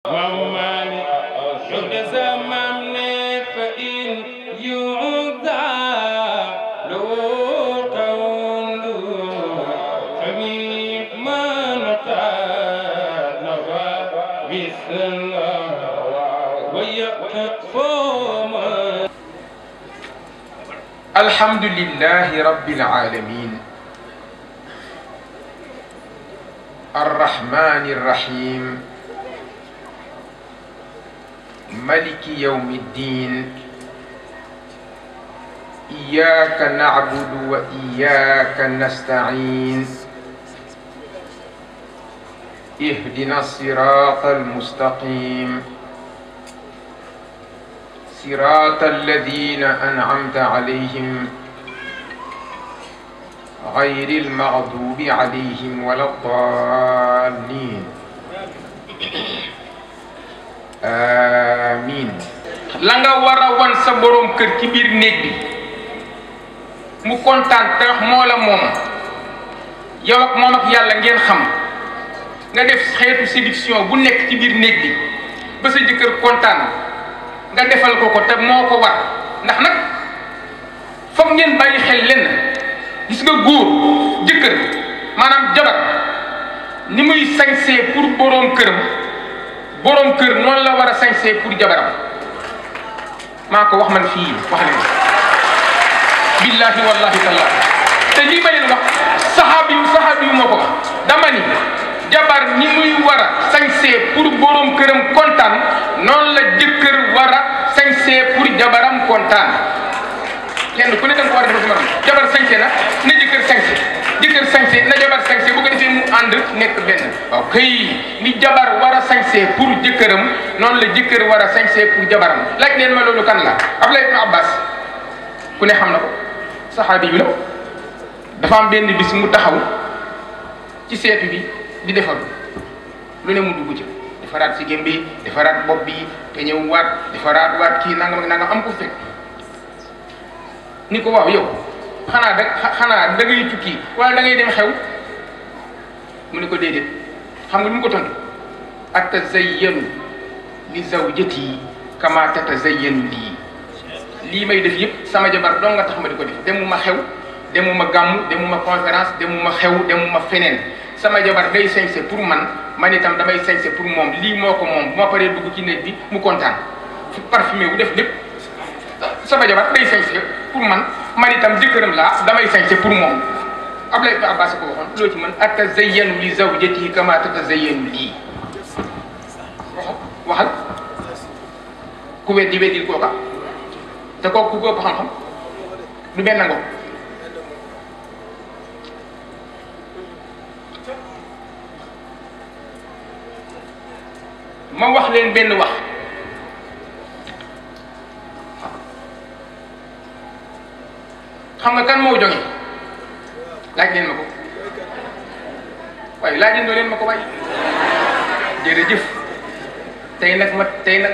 ومالي شهد زمام فإن يعدى لو قول فمما نقال مثل ويقفوم. الحمد لله رب العالمين الرحمن الرحيم ملك يوم الدين إياك نعبد وإياك نستعين اهدنا الصراط المستقيم صراط الذين أنعمت عليهم غير المغضوب عليهم ولا الضالين آمين. la nga war a wan sa borom kër ci biir néeg bi mu kontaan te wax moo la moom yow ak moom ak yàlla ngeen xam nga def xeetu séduction bu nekk ci biir néeg bi ba sa jëkkër kontaan nga defal ko te moo ko war ndax nag foog ngeen bàyyi xel lenn gis nga góor jëkkër maanaam jabar ni muy sañsee pour borom këram borom kër noonu la war a sañsee pour jabaram maa ko wax man fii wax leen billahi wallahi taala te lii ma leen wax saxaabi yu moo ko wax dama ni jabar ni muy war a sañsee pour borom këram kontaan noonu la jëkkër war a sañsee pour jabaram kontaan kenn ku ne da nga ko war a def morom jabar sañse na jëkkër sañse jëkkër sañse na jabar sañse bu ko defee mu ànd nekk benn waaw kay ni jabar war a sañse pour jëkkëram noonu la jëkkër war a sañse pour jabaram laaj leen ma loolu kan la Abdullah ibn Abbas ku ne xam na ko saxaabi yu la dafa am benn bis mu taxaw ci seetu bi di defar lu ne mu dugg ci defaraat si gém bi defaraat bopp bi te ñëw waat defaraat kii nangam am ko fekk ni ko waaw yow xanaa da ngay tukki wala da ngay dem xew mu ne ko déedéet xam nga lu mu ko tontu atazayyanu li zawjati kama tatazayyanu lii may def yëpp sama jabar doo nga tax ma di ko def demuma xew demuma gàmmu demuma conférence demuma xew demuma feneen sama jabar day sañse pour man itam damay sañse pour moom lii moo ko moom bu ma paree dugg ci néeg bi mu kontaan fu parfumé wu def lépp sama jabar day sañse pour man itam jëkkëram laa damay sañse pour moom Abdullah ibn Abbas ko waxoon loo ci mën atazayyanu li zawjatihi kama tatazayyanu lii waxal ku weddi weddil kooka te kooku ku ëpp xam-xam du benn ngo ma wax leen benn wax xam nga kan moo joŋe laaj leen ma ko waaye laajandoo leen ma ko waaye jërëjëf tey nag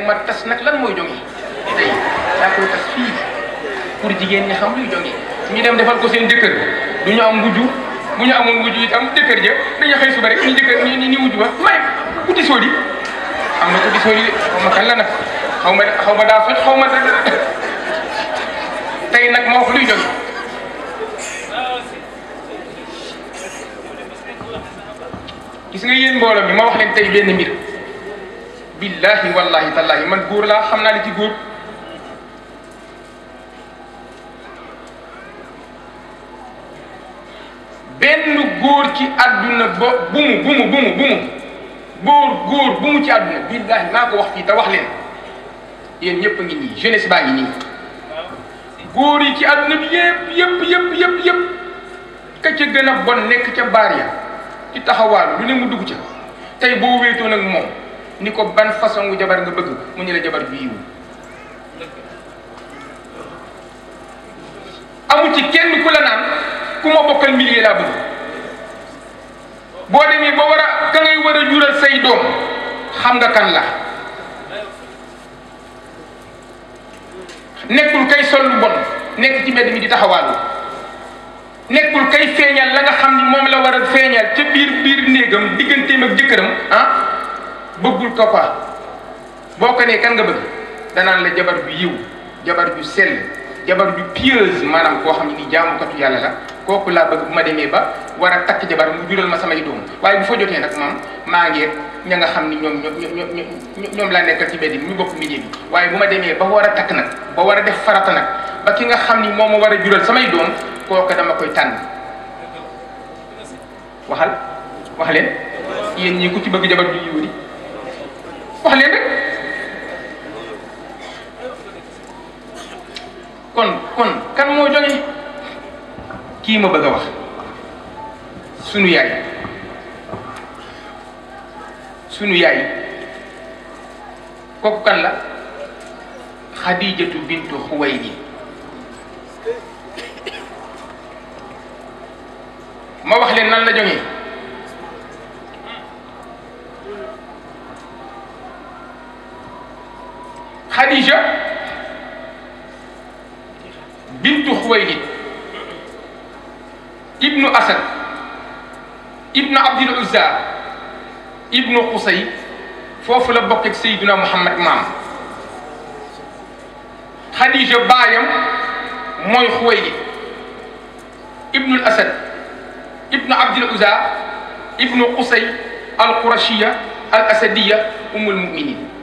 ma tas nag lan mooy joŋe tey daa koy tas fii pour jigéen ñi xam luy joŋe ñu dem defal ko seen jëkkër du ñu am wujju bu ñu amoon wujju itam jëkkër ja dañu xëy suba rek ñu jëkkër ni wujju ba may guddi soodi am na guddi soodi xaw ma kan la nag xaw ma daa faj xaw ma dara tey nag ma wax luy joŋe gis nga yéen mbooloo mi ma wax leen tey benn mbir billahi wallahi tallahi man góor laa xam naa li ci góor benn góor ci àdduna ba góor bu mu ci àdduna billahi maa ko wax fii te wax leen yéen ñëpp a ngi nii jeunesse baa ngi nii góor yi ci àdduna bi yëpp ka ca gën a bon nekk ca baar ya ci taxawaalu lu ne mu dugg ca tey boo wéetoon ak moom ni ko ban façon wu jabar nga bëgg mu ñu la jabar bi yiwu amu ci kenn ku la naan ku ma bokkal milieu laa bëgg boo demee ba ka ngay war a jural say doom xam nga kan la nekkul kay sol lu bon nekk ci mbedd mi di taxawaalu nekkul kay feeñal la nga xam ni moom la war a feeñal ca biir néegam digganteem ak jëkkëram bëggul ko quoi boo ko nee kan nga bëgg danaan la jabar ju yiw jabar ju sell jabar ju pieuse maanaam koo xam ne ni jaamukatu yàlla la kooku laa bëgg bu ma demee ba war a takk jabar mu jural ma samay doom waaye bu fa jotee nag moom maa ngi ña nga xam ni ñoom laa nekkal ci mbedd mi ñu bokk milieu bi waaye bu ma demee ba war a takk nag ba war a def farata nag ba ki nga xam ni moom ma war a jural samay doom kooku dama koy tànn wax leen yéen ñii ku ci bëgg jabar ju yiw di wax leen rek kon kan moo jógee kii ma bëgg a wax sunu yaay kooku kan la Xadijatu bintu Xuwaylid ma wax leen nan la jógee Xadija bintu Xuwaylid ibnu Asad ibnu Abdul Uzza ibnu Qusay foofu la bokk ak Seydina Muhammad maam Xadija baayam mooy Xuwaylid ibnu Asad ibnu Abdul Uzza ibnu Qusay al Qurashiya al Asadiya ummul muminin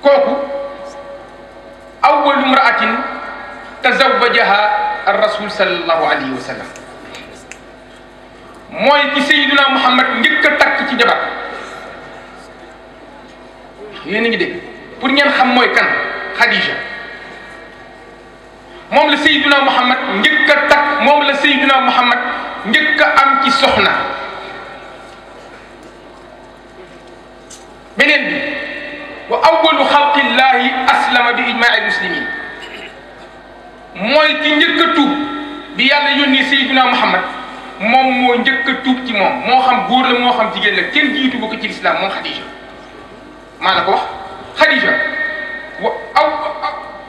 kooku awwalu imra'atin tazawwajaha ar-rasul sallallahu alayhi wa sallam mooy ki Seydina Muhammad njëkk a takk ci jabar yéen a ngi dégg pour ngeen xam mooy kan Xadija moom la Seydina Muhammad njëkk a takk moom la Seydina Muhammad njëkk a am ci soxna beneen bi wa awwalu xalqillahi aslama bi ijmaai muslimin mooy ki njëkk a tuub bi yàlla yónnee Seydina Muhammad moom moo njëkk a tuub ci moom moo xam góor la moo xam jigéen la kenn jiitu bu ko ci lislaam moom Xadija maa la ko wax Xadija wa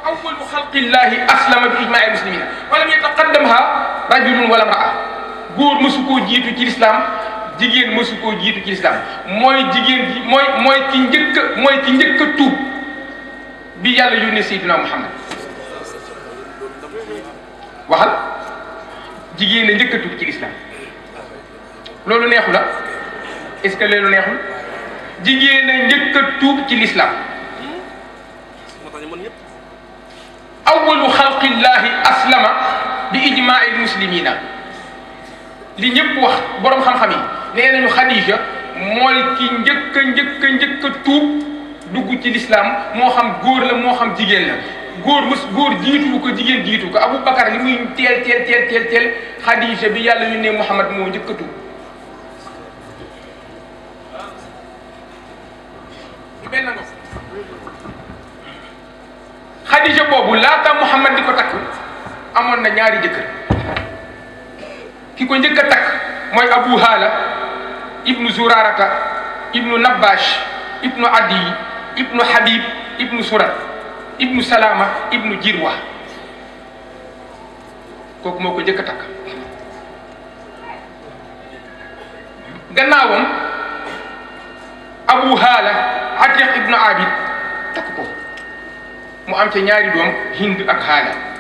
awwalu xalqillahi aslama bi ijmaai muslimin walam yataqaddamha rajulun wala mraa góor mësu koo jiitu ci lislaam jigéen mësu koo jiitu ci lislaam mooy jigéen ji mooy ki njëkk a tuub bi yàlla yónnee Seydina Muhammad waxal jigéen a njëkk a tuub ci lislaam loolu neexu la est-ce que loolu neexul jigéen a njëkk a tuub ci lislaam awwalu xalqillahi aslama bi ijmaai muslimina li ñëpp wax borom xam-xam yi nee nañu Xadija mooy ki njëkk a tuub dugg ci lislaam moo xam góor la moo xam jigéen la góor jiitu ko jigéen jiitu ko Aboubacar li muy teel Xadija bi yàlla yu ne Muhammad moo njëkk a tuub benn nga Xadija boobu laata Muhammad di ko takk amoon na ñaari jëkkër ki ko njëkk a takk mooy Abu Hala ibnu Zurarata ibnu Nabash ibnu Adi ibnu Habib ibnu Surat ibnu Salama ibnu Jirwa kooku moo ko njëkk a takk gannaawam Abu Hala Atiq ibnu Abid takk ko mu am ca ñaari doom Hind ak Hala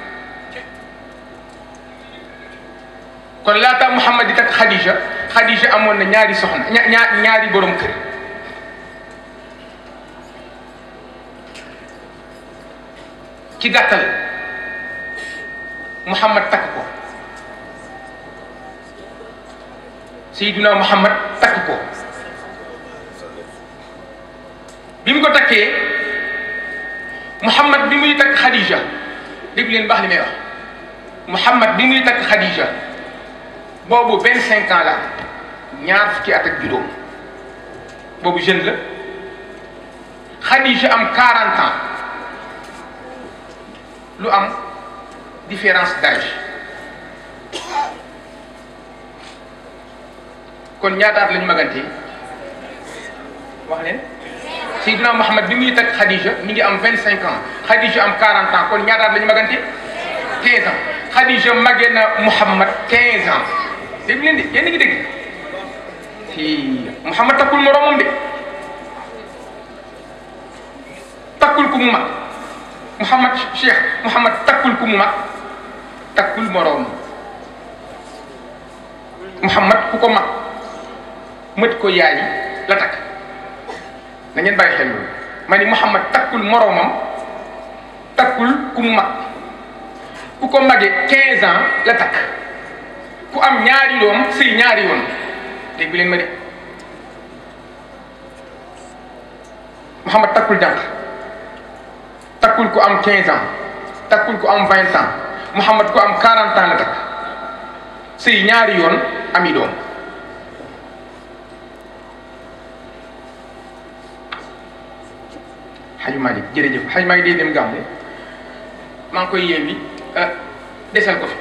kon laata Muhammad di takk Xadija amoon na ñaari soxna ñaari borom kër ci gàttal Muhammad takk ko Seydina Muhammad takk ko bi mu ko takkee Muhammad bi muy takk Xadija dégg leen baax li may wax Muhammad bi muy takk Xadija boobu 25 ans la ñaar fukki at ak juróom boobu jeune la Xadija am 40 ans lu am différence d'âge kon ñaata at la ñu magantee wax leen Seydina Muhammad bi muy takk Xadija mi ngi am 25 ans Xadija am 40 ans kon ñaata at la ñu magantee 15 ans Xadija magee na Muhammad 15 ans dégg leen de yéen a ngi dégg Muhammad takkul moroomam de takkul ku mu mag Muhammad Cheikh Muhammad takkul ku mu mag takkul moroom Muhammad ku ko mag mët ko yaay la takk na ngeen bàyyi xel loolu ma ni Muhammad takkul moroomam takkul ku mu mag ku ko magee 15 ans la takk ku am ñaari doom sëy ñaari yoon dégg leen ma de Muhammad takkul jànq takkul ku am 15 ans takkul ku am 20 ans Muhammad ku am 40 ans la takk sëy ñaari yoon ami doom Xaju Malik jërëjëf Xaju Malik day dem gàmmu maa ngi koy yeewi desal ko fi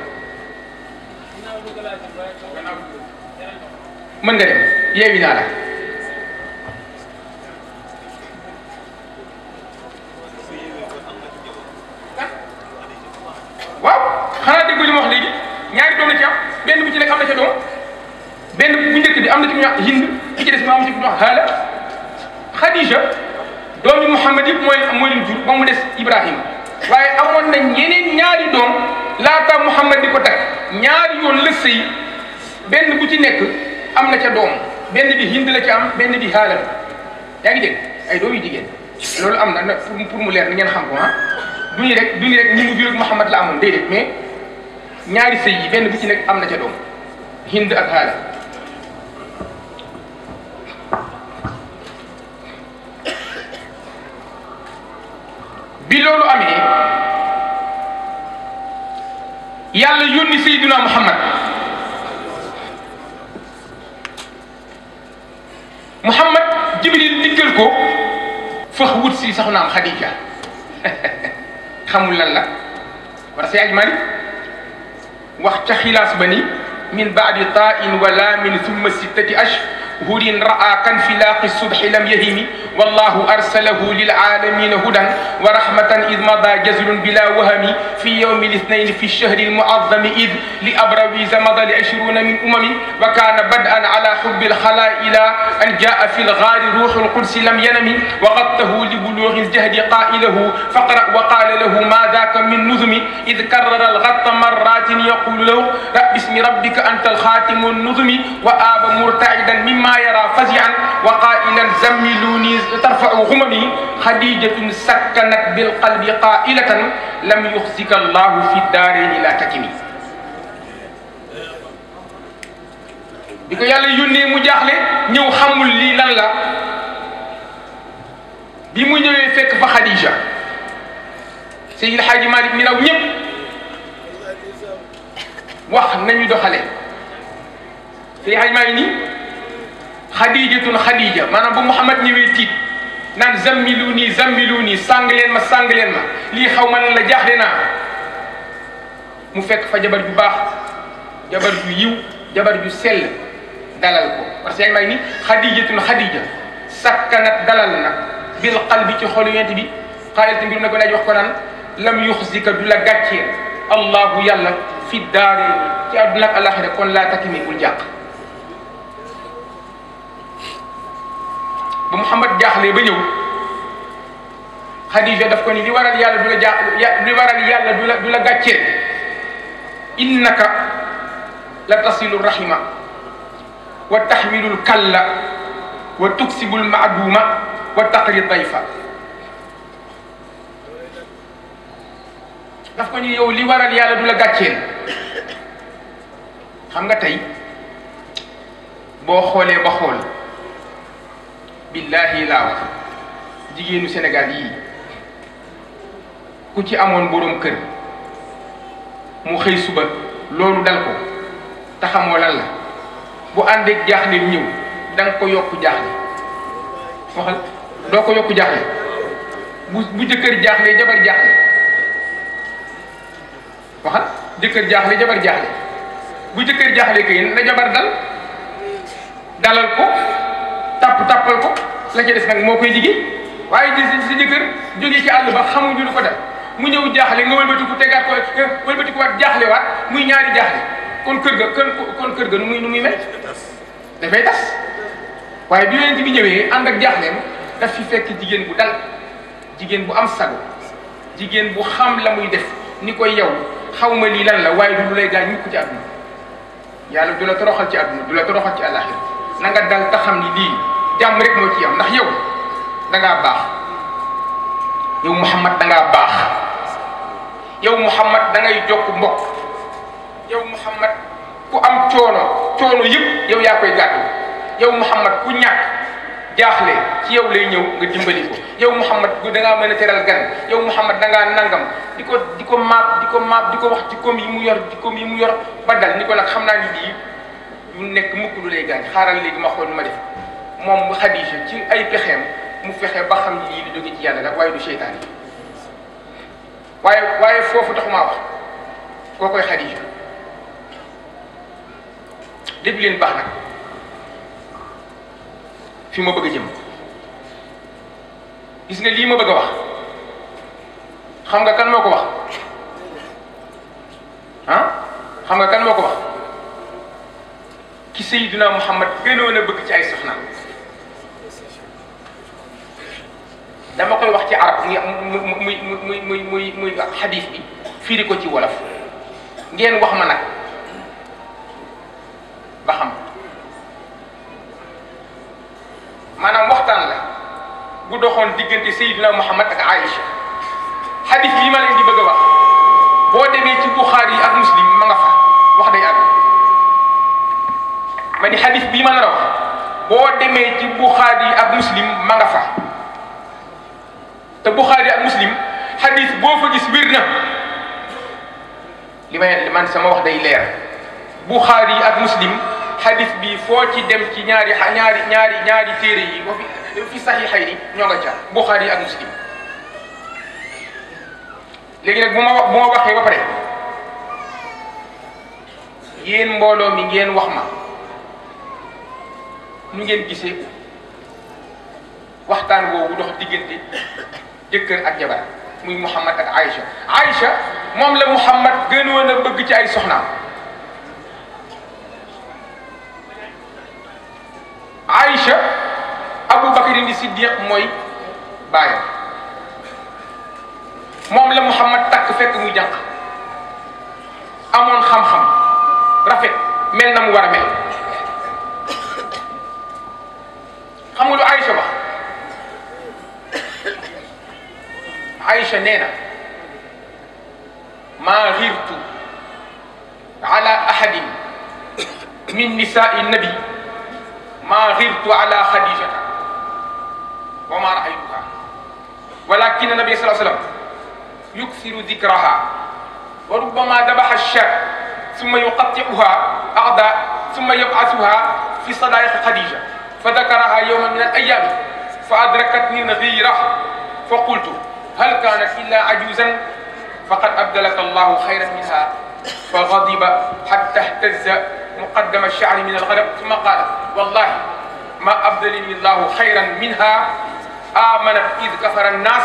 mën nga dem yeewi naa la waaw xanaa dégg li ma wax léegi ñaari doom la ci am benn bu ci nekk am na ca doom benn bu njëkk bi am na ci ñu wax Hind bi ci des ma am ci ku ñu wax Haala Khadija doomi Muhammad yëpp mooy leen jur ba mu des Ibrahima waaye amoon nañ yeneen ñaari doom laata Muhammad di ko takk ñaari yoon la sëy benn bu ci nekk am na ca doom benn bi Hind la ci am benn bi Haala la yaa ngi dégg ay doom yu jigéen loolu am na pour mu leer ni ngeen xam ko ah duñu rek ñi mu jur ak Muhammad la amoon déedéet mais ñaari sëy yi benn bu ci nekk am na ca doom Hind ak Haala bi loolu amee yàlla yónni Seydina Muhammad Muhammad Jibril diggal ko fax wut si soxnaam Xadija xamul lan la war a say Malik wax ca xilaas ba ni min baadi tain wa laamin thumma sittati ashhurin raa kan filaaqi subhi lam yahimi wallahu arsalahu lilaalamina hudan wa rahmatan id mada jazlun bila wahami fi yawmi lithnain fi lchahri almuazami id li abrawiza mada li 20 min umami wa kana badan ala hubbi alxala ila an jaa fi lgaari ruuxu lqudsi lam yanami wa gadtahu li bulugi ljahdi qailahu faqra wa qala lahu ma daka min nuzumi id karrara algatta marratin yaqulu lahu bismi rabbika anta alxatimu nuzumi wa aba murtaidan mimma yara fazian wa qailan zammiluni tarfa'u ghumami khadijatun sakkanat bil qalbi qailatan lam yukhzika Allah fi daarayni la takimi bi ko yàlla yónnee mu jaaxle ñëw xamul lii lan la bi mu ñëwee fekk fa Khadija Seydil Hadji Malick mi raw ñëpp wax nañu doxale Seydil Hadji Malick ni Khadijatun Khadija maanaam bu Muhammad ñëwee tiit naan zammiluni zammiluni sàng leen ma lii xaw ma lan la jaaxle naa mu fekk fa jabar ju baax jabar ju yiw jabar ju sell dalal ko parce que yaa ngi may ni Khadijatun Khadija sakkanat dalal na bil qalbi ci xolu yent bi xaalis mbir na ko laaj wax ko naan lam yuxzika du la gàcceel allahu yàlla fi daarayni ci àdduna ak alaxira kon laa takimi bul jàq ba Muhammad jaaxlee ba ñëw Khadija daf ko ni li waral yàlla du la li waral yàlla du la gàcceel innaka la tasilu rahima wa taxmilu lkalla wa tuksibu lmaaduma wa taqri dayfa daf ko ni yow li waral yàlla du la gàcceel xam nga tey boo xoolee ba xool billahi laa wax jigéenu Sénégal yii ku ci amoon borom kër mu xëy suba loolu dal ko te xamoo lan la bu àndeeg jaaxle ñëw da nga ko yokk jaaxle waxal doo ko yokk jaaxle bu jëkkër jaaxle jabar jaaxle waxal jëkkër jaaxle jabar jaaxle bu jëkkër jaaxle kay na jabar dalal ko tappal ko la ca des nag moo koy liggéey waaye si jëkkër jógee ci àll ba xamuñu lu ko def mu ñëw jaaxle nga wëlbatiku tegaat ko wëlbatiku waat jaaxle waat muy ñaari jaaxle kon kër ga nu muy mel dafay tas waaye bi yonent bi ñëwee ànd ak jaaxleem daf fi fekk jigéen bu dal jigéen bu am sago jigéen bu xam la muy def ni koy yow xaw ma lii lan la waaye du lu lay gaañ mukk ci àdduna yàlla du la toroxal ci àdduna du la toroxal ci àllaaxira na nga dal te xam ni lii jàmm rek moo ci am ndax yow da ngaa baax yow Muhammad da ngaa baax yow Muhammad da ngay jokk mbokk yow Muhammad ku am coono yëpp yow yaa koy gàddu yow Muhammad ku ñàkk jaaxle ci yow lay ñëw nga dimbali ko yow Muhammad da ngaa mën a teral gan yow Muhammad da ngaa nangam di ko maap di ko wax jikkoom yi mu yor ba dal ni ko nag xam naa ni lii du nekk mukk lu lay gaañ xaaral léegi ma xool nu ma def moom Xadija ci ay pexeem mu fexe ba xam lii di jóge ci yàlla la waaye du seytaan yi waaye foofu taxumaa wax koo koy Xadija dégg leen baax nag fi ma bëgg a jëm gis nga lii ma bëgg a wax xam nga kan moo ko wax xam nga kan moo ko wax ki Seydina Muhammad gënoon a bëgg ci ay soxna dama koy wax ci arab muy xadiis bi firi ko ci wolof ngeen wax ma nag ba xam maanaam waxtaan la bu doxoon diggante Seydina Muhammad ak Aïcha xadiis bi ma leen di bëgg a wax boo demee ci Buxaari yi ak Muslim ma nga fa wax day àgg ma ni xadiis bii ma nar a wax boo demee ci Buxaari yi ak Muslim ma nga fa te Buxaari ak Muslim xadiis boo fa gis wér na li man sama wax day leer Buxaari yi ak Muslim xadis bi foo ci dem ci ñaari téere yi wa fi saxiixayni ñoo nga ca Buxaari yi ak Muslim léegi nag bu ma waxee ba pare yéen mbooloo mi ngeen wax ma nu ngeen gisee waxtaan boobu dox diggante jëkkër ak jabar muy Muhammad ak Aïcha Aïcha moom la Muhammad gënoon a bëgg ci ay soxnaam Aïcha Abu Bakrin di Siddiq mooy baayam moom la Muhammad takk fekk muy jànq amoon xam-xam rafet mel na mu war a mel xam nga lu Aïcha wax Aïcha nee na maa xirtu ala ahadin min nisaai nabi ما غرت على خديجة وما رأيتها ولكن النبي صلى الله عليه وسلم يكثر ذكرها وربما ذبح الشاة ثم يقطعها أعضاء ثم يبعثها في صدائق خديجة فذكرها يوما من الأيام فأدركتني الغيرة فقلت هل كانت إلا عجوزا فقد أبدلك الله خيرا منها فغضب حتى اهتز مقدم الشعر من الغضب ثم قال والله ما أبدلني الله خيرا منها آمنت إذ كفر الناس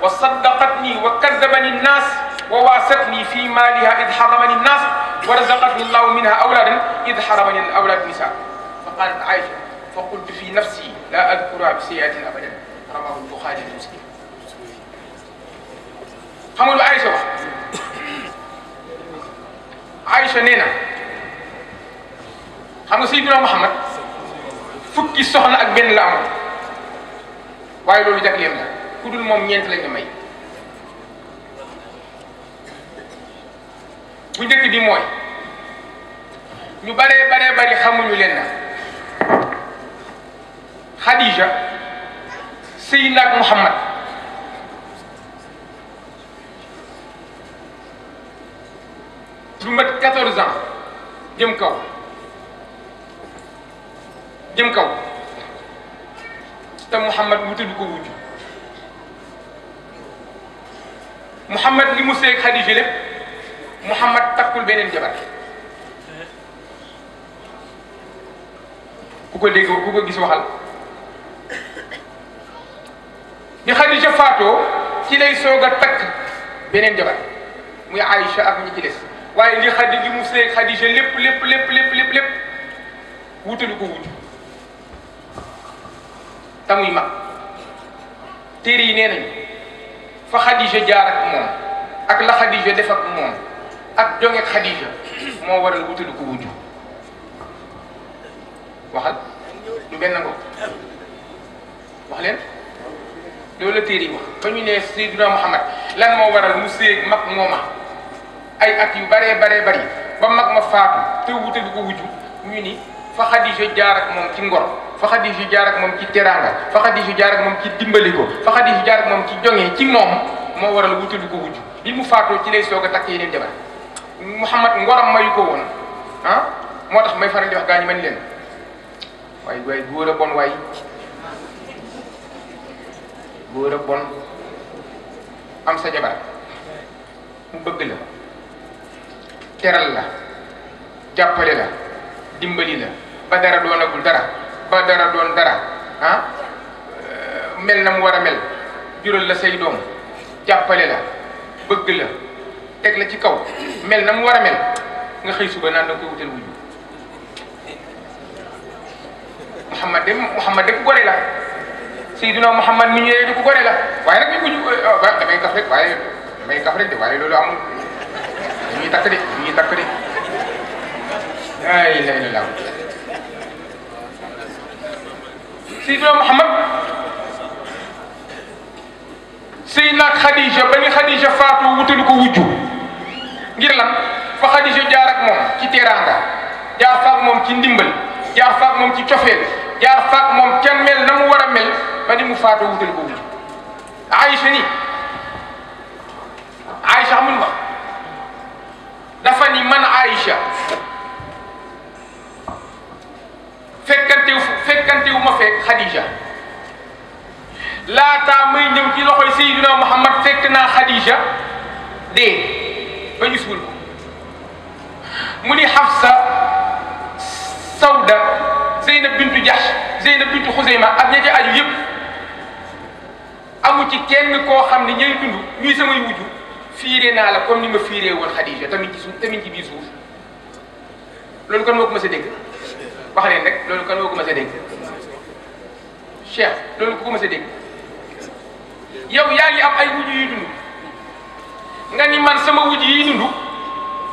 وصدقتني وكذبني الناس وواستني في مالها إذ حرمني الناس ورزقتني الله منها أولادا إذ حرمني الأولاد النساء فقالت عائشة فقلت في نفسي لا أذكرها بسيئة أبدا رواه البخاري ومسلم xamul Aïcha wax Aïcha nee na xam nga Seydina Muhammad fukki soxna ak benn la amoon waaye loolu jagleem la ku dul moom ñeent lañ la may bu njëkk bi mooy ñu bari xamuñu leen na Khadija sëy naag Muhammad lu mat 14 ans jëm kaw te Muhammad wutul ko wujj Muhammad li mu seeg Khadija lépp Muhammad takkul beneen jabar ku ko dégg ku ko gis waxal bi Khadija faatoo ci lay soog a takk beneen jabar muy Aïcha ak ñi ci des waaye li mu seeg Khadija lépp wutalu ko wujj tamuy mag téere yi nee nañu fa Xadija jaar ak moom ak la Xadija def ak moom ak jonge ak Xadija moo waral wutalu ko wujju waxal du benn ngo wax leen loolu la téere yi wax ba ñu ne Seydina Muhammad lan moo waral mu séeg mag mooma ay at yu baree bari ba mag ma faatu te wutalu ko wujju ñu ni fa Xadija jaar ak moom ci ngor fa Xadija jaar ak moom ci teraanga fa Xadija jaar ak moom ci dimbali ko fa Xadija jaar ak moom ci joŋee ci moom moo waral wutalu ko wujju bi mu faatoo ci lay soog a takk yeneen jabar Muhammad ngoram mayu ko woon ah moo tax may faral di wax gaa ñi man leen waay góor a bon waay góor a bon am sa jabar mu bëgg la teral la jàppale la dimbali la ba dara doonagul dara ba dara doon dara ah mel na mu war a mel jural la say doom jàppale la bëgg la teg la ci kaw mel na mu war a mel nga xëy suba naan da nga koy wutal wujju Muhammad de ku gore la Seydina Muhammad mi ñëwee di ku gore la waaye nag ñu ko damay kaf rek de waaye loolu amul dañuy takk de ay la ilaha Seydina Muhammad Seydina Xadija ba ni Xadija faatu wutalu ko wujju ngir lan fa Xadija jaar ak moom ci teraanga jaar fa ak moom ci ndimbal jaar fa ak moom ci cofeel jaar fa ak moom ca mel na mu war a mel ba ni mu faatu wutalu ko wujju Aïcha ni Aïcha xamul ma dafa ni man Aïcha fekkantewu ma fekk Xadija laataa may ñëw ci loxoy Seydina Muhammad fekk naa Xadija dee ba ñu suul ko mu ni Xafsa Sawda Zeynab bintu Jahsh Zeynab bintu Xuzayma ak ña ca aju yëpp amu ci kenn koo xam ne ñooy dund ñuy samay wujju fiire naa la comme ni ma fiiree woon Xadija tamit ci suuf tamit ci biir suuf loolu kan moo ko mës a dégg wax leen rek loolu kan moo ko mës a dégg Cheikh loolu ku ko mës a dégg yow yaa ngi am ay wujju yuy dund nga ni man sama wujju yi dund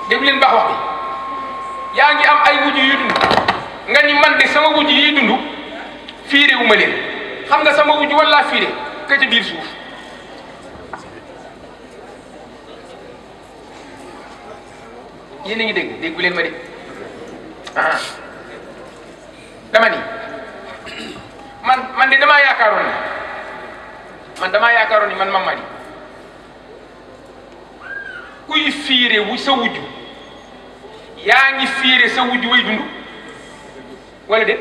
déglu leen baax wax bi yaa ngi am ay wujju yuy dund nga ni man de sama wujju yi dund fiire wu ma leen xam nga sama wujju wala fiire ka ca biir suuf yéen a ngi dégg déggu leen ma de dama ni man de damaa yaakaaroon ni man Mamady kuy fiire wu sa wujju yaa ngi fiire sa wujju way dund wala de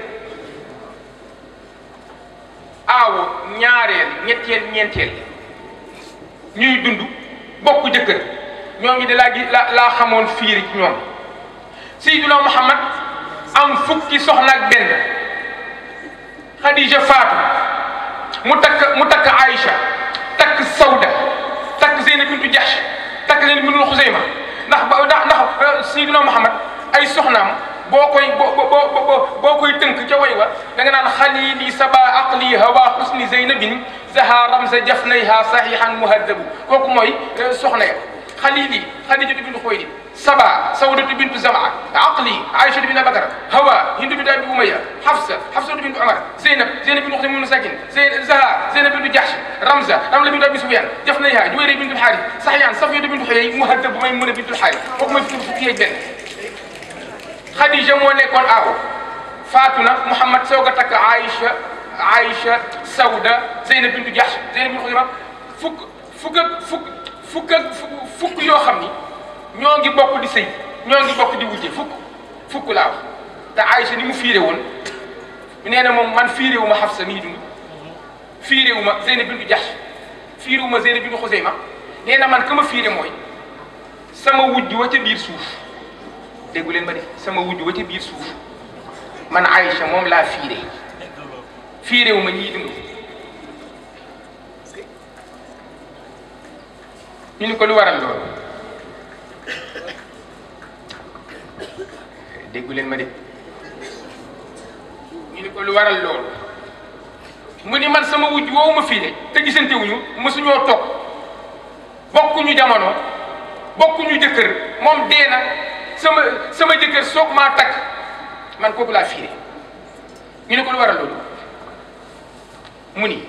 aawo ñaareel ñetteel ñeenteel ñuy dund bokk jëkkër ñooñu de laa xamoon fiire ci ñoom Seydina Muhammad am fukki soxna ak benn Xadija faatu mu takk Aïcha takk Sawda takk Zeynab bintu Jahsh takk Zeynab bintu Xuzayma ndax Seydina Muhammad ay soxnaam boo koy tënk ca way wa da nga naan xalili saba aqli hawa xusni Zeynabin zaha ramza jafnayha sahihan muhaddabu kooku mooy soxna ya xalili Xadijatu bintu Xuwaylid Saba Sawdatu bintu Zamaa Aqli Aïcha bintu Bakar Hawa Hindu bintu Abi Umayya Hafsa bintu Umar Zeynab bintu Xuzayma Sakin Zaha Zeynab bintu Jahsh Ramza bintu Abi Sufyan Jafnayha Juwayriya bintu Xaaris Saxyaan Safiyatu bintu Xuyay Muhaddab Maymuna bintu Xaaris kooku mooy fukki ak benn Xadija moo nekkoon aaw faatu na Muhammad soog a takk Aïcha Sawda Zeynab bintu Jahsh Zeynab bintu Xuzayma fukk yoo xam ni ñoo ngi bokk di sëy ñoo ngi bokk di wujje fukk laa wax te Aïcha ni mu fiire woon nee na moom man fiire wu ma Hafsa mii dund fiire wu ma Zeynab bintu Jahsh fiire wu ma Zeynab bintu Xuzayma nee na man ka ma fiire mooy sama wujj wa ca biir suuf déggu leen ma de sama wujj wa ca biir suuf man Aïcha moom laa fiire wu ma ñii dund ñu ni ko lu waral loolu déggu leen ma de ñu ni ko lu waral loolu mu ni man sama wujj woowu ma fii de te gisante wuñu mësuñoo toog bokkuñu jamono bokkuñu jëkkër moom dee na sama jëkkër soog maa takk man kooku laa fiire ñu ne ko lu waral loolu mu ni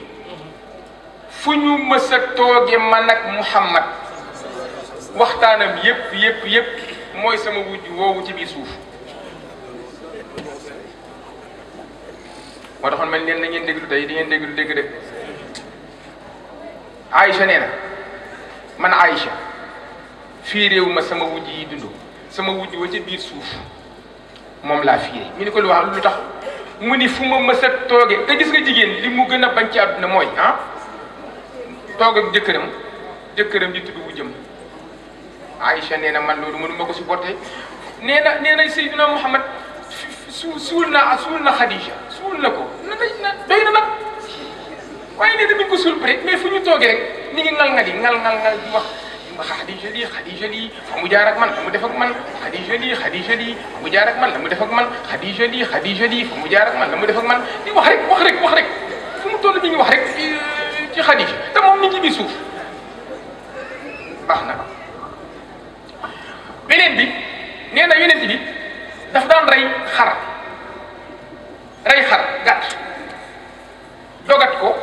fu ñu mës a tooge man ak Muhammad waxtaanam yépp mooy sama wujj woowu ci biir suuf moo taxoon man leen na ngeen déglu tey di ngeen déglu dégg de Aïcha nee na man Aïcha fii réew ma sama wujj yi dund sama wujj wa ci biir suuf moom laa fiire ñu ni ko lu wax lu tax mu ni fu ma mës a tooge te gis nga jigéen li mu gën a bañ ci àdduna mooy toog ak jëkkëram di tudd wujjam Aïcha nee na man loolu mënu ma ko supporter nee na Seydina Muhammad suul na Khadija suul na ko doy na nag waaye nee na mi ngi ko suul peut-être mais fu ñu toogee rek ni ngi ngal di wax Khadija lii fa mu jaar ak man la mu def ak man Khadija lii fa mu jaar ak man la mu def ak man Khadija lii fa mu jaar ak man la mu def ak man di wax rek fu mu toll bi ngi wax rek ci Khadija te moom mi ngi ci biir suuf baax na beneen bi nee na yonent bi daf daan rey xar gàtt dogat ko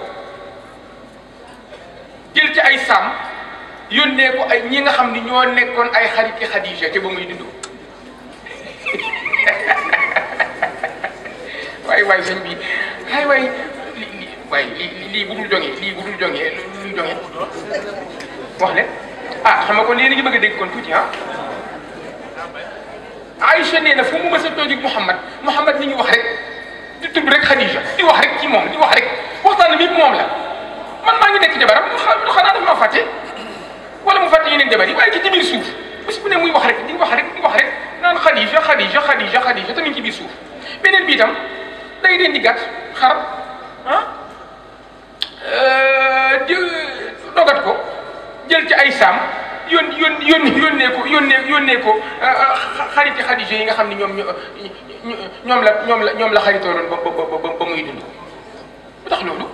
jël ci ay saam yónnee ko ay ñi nga xam ni ñoo nekkoon ay xariti Xadija te ba muy dund waay sëñ bi lii bu dul jongee wax leen xam nga kon léegi ngi bëgg a dégg kon tuuti Aïcha nee na fu mu mës a toog ak Muhammad ni ñu wax rek di tudd rek Khadija di wax rek ci moom di wax rek waxtaan bi moom la man maa ngi nekk jabaram lu xanaa daf maa fàtte wala mu fàtte yeneen jabar yi waaye ci biir suuf bés bu ne muy wax rek di wax rek naan Khadija tamit ci biir suuf beneen bi itam day leen di gàtt xar dogat ko jël ci ay saam yónnee ko xariti Xadija yi nga xam ne ñoom la xaritoo doon ba muy dund lu tax loolu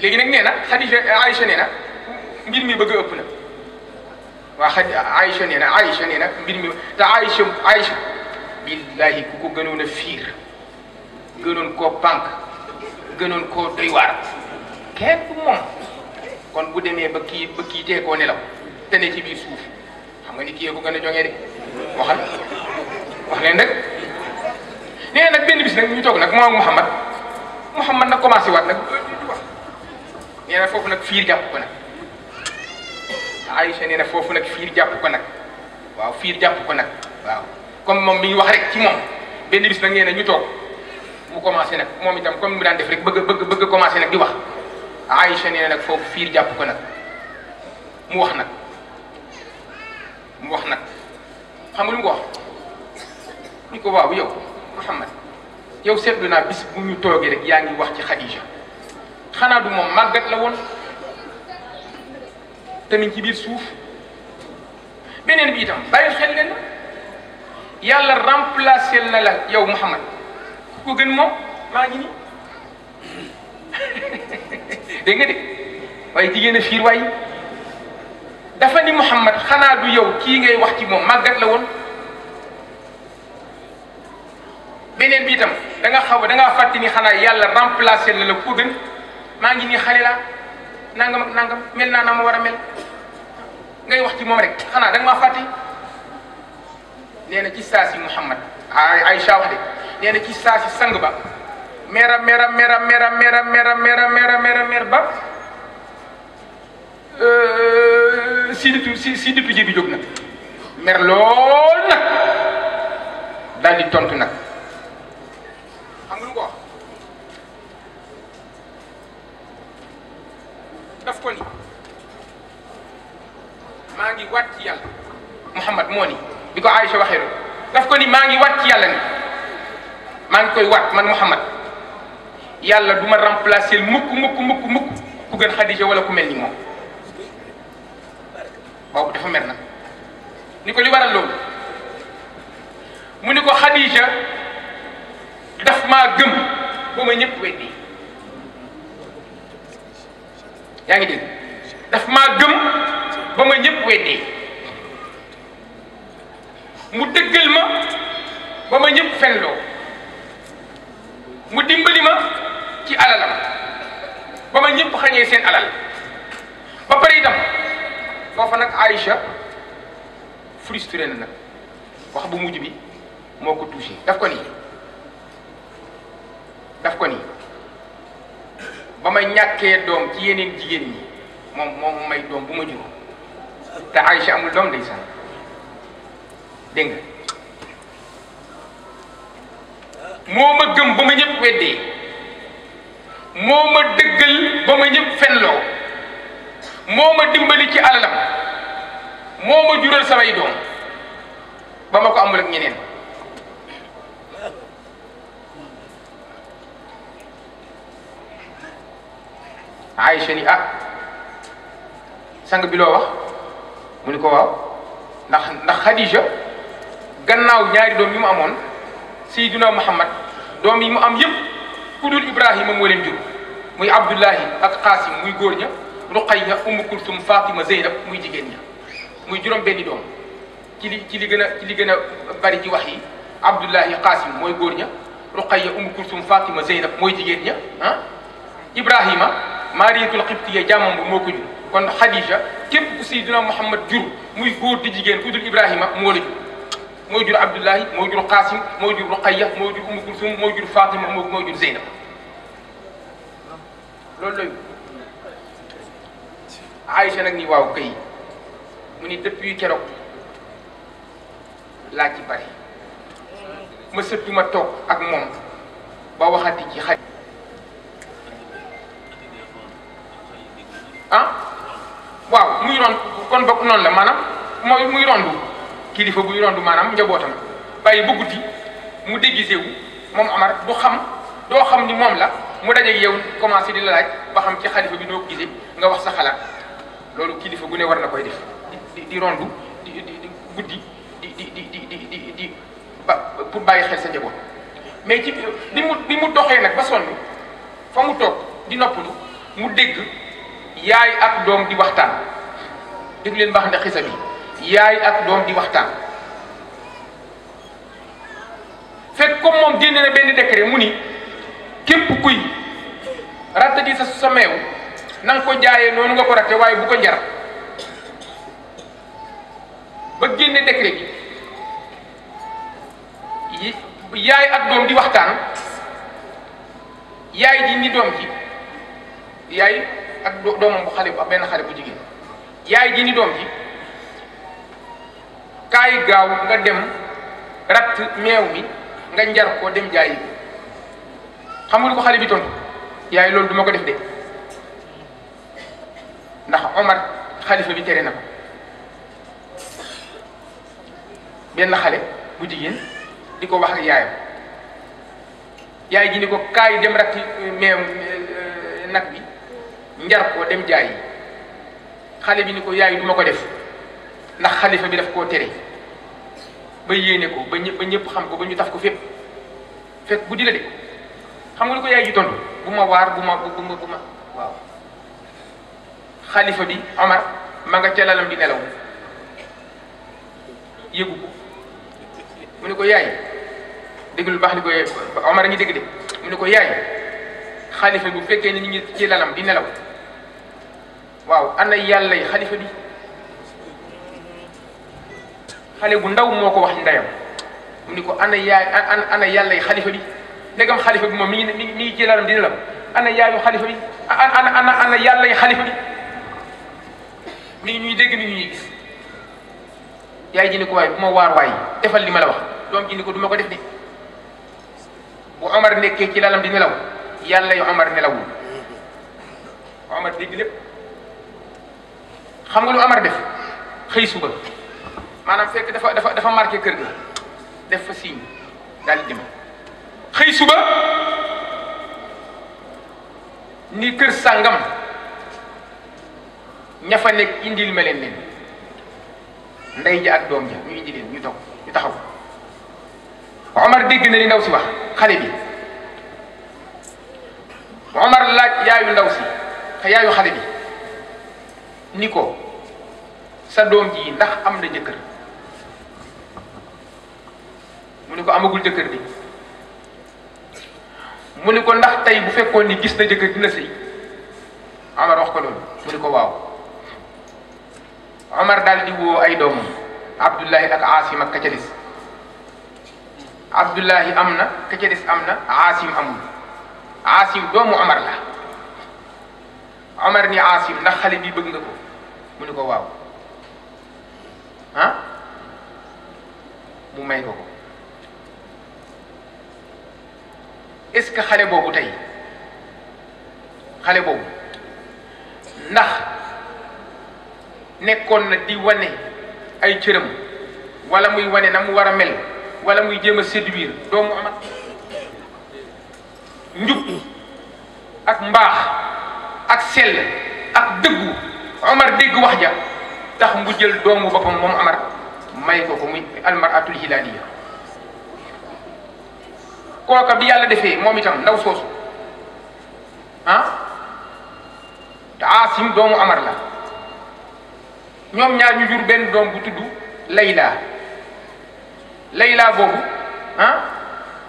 léegi nag nee na Xadija Aïcha nee na mbir mi bëgg a ëpp na waa Aïcha nee na mbir mi te Aïcha billahi ku ko gënoon a fiir gënoon koo pànk gënoon koo doy waar kenn du moom kon bu demee ba kii tee koo nelaw te ne ci biir suuf xam nga ni kii ko gën a joŋee de wax leen rek nee nag benn bis nag ñu toog nag moo ak Muhammad nag commencé waat nag wax nee na foofu nag fiir jàpp ko nag Aïcha nee na foofu nag fiir jàpp ko nag waaw comme moom mi ngi wax rek ci moom benn bis nag nee na ñu toog mu commencé nag moom itam comme mu daan def rek bëgg commencé nag di wax Aïcha nee na nag foofu fiir jàpp ko nag mu wax nag xam nga lu mu ko wax ñu ko waaw yow Muhammad yow seetlu naa bis bu ñu toogee rek yaa ngi wax ci Khadija xanaa du moom màggat la woon tamit ci biir suuf beneen bi itam bàyyi xel leen yàlla remplacé na la yow Muhammad ku ko gën moom maa ngi nii dégg nga de waaye jigéen a fiir waay dafa ni Muhammad xanaa du yow kii ngay wax ci moom màggat la woon beneen bi itam da ngaa fàtte ni xanaa yàlla remplacé na la ku gën maa ngi nii xale laa nangam ak nangam mel naa na ma war a mel ngay wax ci moom rek xanaa da nga maa fàtte nee na ci saasi Muhammad Aïcha wax de nee na ci saasi sang ba mera ba Siditu ji bi jóg nag mer lool nag daal di tontu nag xam nga lu ko wax daf ko ni maa ngi waat ci yàlla Muhammad moo ni bi ko Aïcha waxee loolu daf ko ni maa ngi waat ci yàlla ni maa ngi koy waat man Muhammad yàlla du ma remplacer mukk ku gën Khadija wala ku mel ni moom boobu dafa mer nag ni ko li waral loolu mu ni ko Khadija daf maa gëm ba ma ñëpp weddi yaa ngi dégg daf maa gëm ba ma ñëpp weddi mu dëggal ma ba ma ñëpp fenloo mu dimbali ma ci alalam ba ma ñëpp xañee seen alal ba pare itam foofa nag Aïcha frustré na nag wax bu mujj bi moo ko touché daf ko nii ba ma ñàkkee doom ci yeneen jigéen ñi moom may doom bu ma jur te Aïcha amul doom ndeysaan dégg nga moo ma gëm ba ma ñëpp weddee moo ma dëggal ba ma ñëpp fenloo moo ma dimbali ci alalam moo ma jural samay doom ba ma ko amul ak ñeneen Aïcha ni sang bi loo wax mu ni ko waaw ndax Khadija gannaaw ñaari doom yi mu amoon Seydina Muhammad doom yi mu am yëpp ku dul Ibrahima moo leen jur muy Abdullahi ak Qasim muy góor ña Ruqayya Umm Kulsum Fatima Zeynab muy jigéen ña muy juróom benni doom ci li gën a bari ci wax yi Abdullahi Qasim mooy góor ña Ruqayya Umm Kulsum Fatima Zeynab mooy jigéen ña Ibrahima Mariyatul Qibtiya jàmmam bu moo ko jur kon Khadija képp ku Seydina Muhammad jur muy góor di jigéen ku dul Ibrahima moo la jur moo jur Abdullahi moo jur Qasim moo jur Ruqayya moo jur Umm Kulsum moo jur Fatima moo jur Zeynab loolu lay Aïcha nag ni waaw kay mu ni depuis keroog laa ci bari ma sëttu ma toog ak moom ba waxati ci xaj waaw muy rond kon bokk noonu la maanaam mooy muy rondu kilifa buy rondu maanaam njabootam bàyyi ba guddi mu déguisé wu moom Omar doo xam ni moom la mu dajeeg yow commencé di la laaj ba xam ci xalifa bi noo ko gisee nga wax sa xalaat loolu kilifa gu ne war na koy def di rondu di guddi di ba pour bàyyi xel sa njaboot mais ci bi mu doxee nag ba sonn fa mu toog di noppalu mu dégg yaay ak doom di waxtaan dégg leen baax na xisa bi yaay ak doom di waxtaan fekk comme moom génne na benn décret mu ni képp kuy rattati sa meew na nga ko jaayee noonu nga ko ratte waaye bu ko njar ba génne décret bi yaay ak doom di waxtaan yaay ji ni doom ji yaay ak doomam bu xale bu benn xale bu jigéen yaay ji ni doom ji kaay gaaw nga dem ratt meew mi nga njar ko dem jaayi xamul ko xale bi tontu yaay loolu duma ko def de ndax Omar xalifa bi tere na ko benn xale bu jigéen di ko wax ak yaayam yaay ji ni ko kaay dem ratt meew nag bi njar ko dem jaayi xale bi ni ko yaay duma ko def ndax xalifa bi daf koo tere ba yéene ko ba ñëpp xam ko ba ñu taf ko fépp fekk guddi la de xam nga lu ko yaay ji tontu bu ma waar bu ma waaw xalifa bi Omar ma nga ca lalam di nelaw yëgu ko mu ne ko yaay dégg lu baax ni ko Omar a ngi dégg de mu ne ko yaay xalifa bi bu fekkee ni ñu ngi ci lalam di nelaw waaw ana yàllay xalifa bi xale bu ndaw moo ko wax ndeyam mu ni ko ana yàllay xalifa bi ndegam xalifa bi moom mi ngi ci lalam di nelaw ana yaayu xalifa bi ana yàllay xalifa bi mi ngi ñuy dégg mi ngi ñuy gis yaay ji ni ko waaye bu ma waar waay defal li ma la wax doom ji ni ko du ma ko def de bu Omar nekkee ci lalam di nelaw yàlla yu Omar nelawul Omar dégg lépp xam nga lu Omar def xëy suba maanaam fekk dafa marqué kër ga def fa signe daal di dem xëy suba ni kër sàngam ña fa nekk indil ma leen ndey ja ak doom ja ñu indi leen ñu toog ñu taxaw Omar dégg na li ndaw si wax xale bi Omar laaj yaayu ndaw si yaayu xale bi ni ko sa doom ji ndax am na jëkkër mu ni ko amagul jëkkër di mu ni ko ndax tey bu fekkoon ni gis na jëkkër dina sëy Omar wax ko loolu mu ni ko waaw Omar daal di woo ay doomam Abdullahi ak Asim ak ka ca des Abdullahi am na ka ca des am na Asim amul Asim doomu Omar la Omar ni Asim ndax xale bi bëgg nga ko mu ni ko waaw ah mu may ko ko est-ce que xale boobu tey xale boobu ndax nekkoon na di wane ay cëram wala muy wane na mu war a mel wala muy jéem a séduire doomu Omar njub ak mbaax ak sell ak dëggu Omar dégg wax ja tax mu jël doomu boppam moom Omar may ko ko muy almaratul hilaliya kooka bi yàlla defee moom itam ndaw soosu ah te Asim doomu Omar la ñoom ñaar ñu jur benn doom bu tudd Layla boobu ah